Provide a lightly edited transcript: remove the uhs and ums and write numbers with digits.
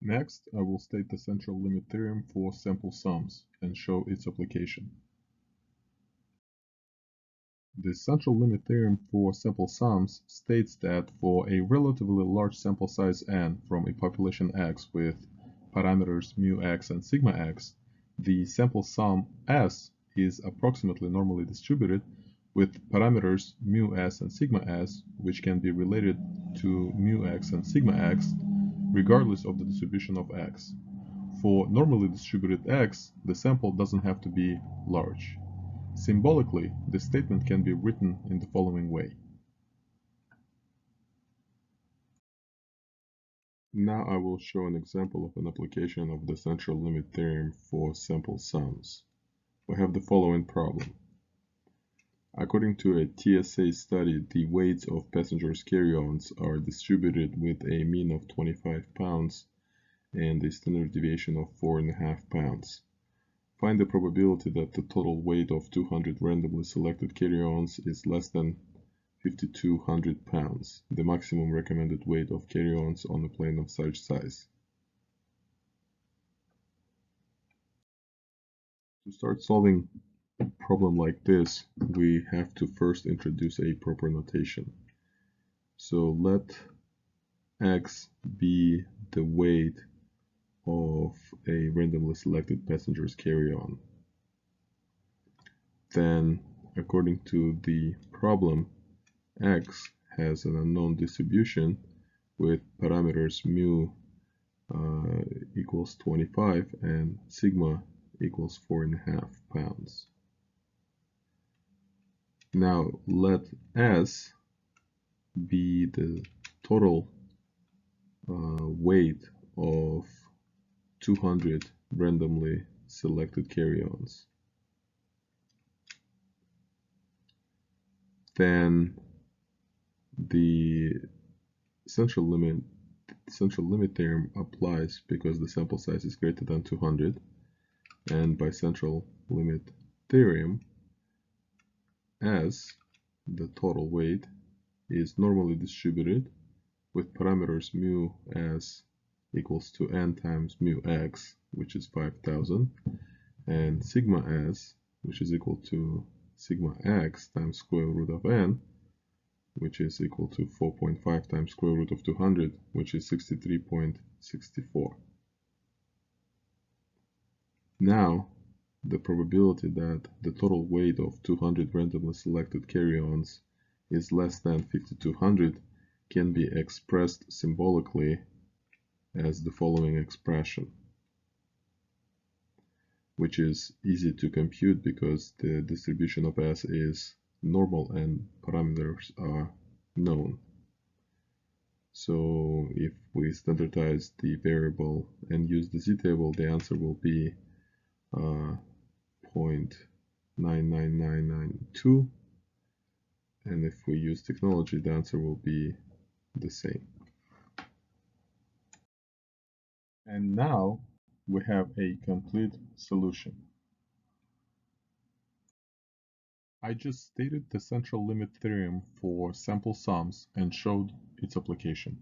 Next, I will state the central limit theorem for simple sums and show its application. The central limit theorem for simple sums states that for a relatively large sample size n from a population x with parameters μx and sigma x, the sample sum s is approximately normally distributed with parameters μs and sigma s, which can be related to μx and sigma x regardless of the distribution of x. For normally distributed x, the sample doesn't have to be large. Symbolically, this statement can be written in the following way. Now I will show an example of an application of the central limit theorem for simple sums. We have the following problem. According to a TSA study, the weights of passengers' carry-ons are distributed with a mean of 25 pounds and a standard deviation of 4.5 pounds. Find the probability that the total weight of 200 randomly selected carry-ons is less than 5,200 pounds, the maximum recommended weight of carry-ons on a plane of such size. To start solving a problem like this, we have to first introduce a proper notation. So let x be the weight of a randomly selected passenger's carry-on. Then, according to the problem, x has an unknown distribution with parameters mu equals 25 and sigma equals 4.5 pounds. Now let s be the total weight of 200 randomly selected carry-ons. Then the central limit theorem applies because the sample size is greater than 200, and by central limit theorem, as the total weight is normally distributed with parameters mu as equals to n times mu x, which is 5,000, and sigma s, which is equal to sigma x times square root of n, which is equal to 4.5 times square root of 200, which is 63.64. Now, the probability that the total weight of 200 randomly selected carry-ons is less than 5,200 can be expressed symbolically as the following expression, which is easy to compute because the distribution of S is normal and parameters are known. So if we standardize the variable and use the z-table, the answer will be 0.99992, and if we use technology, the answer will be the same. And now we have a complete solution. I just stated the central limit theorem for simple sums and showed its application.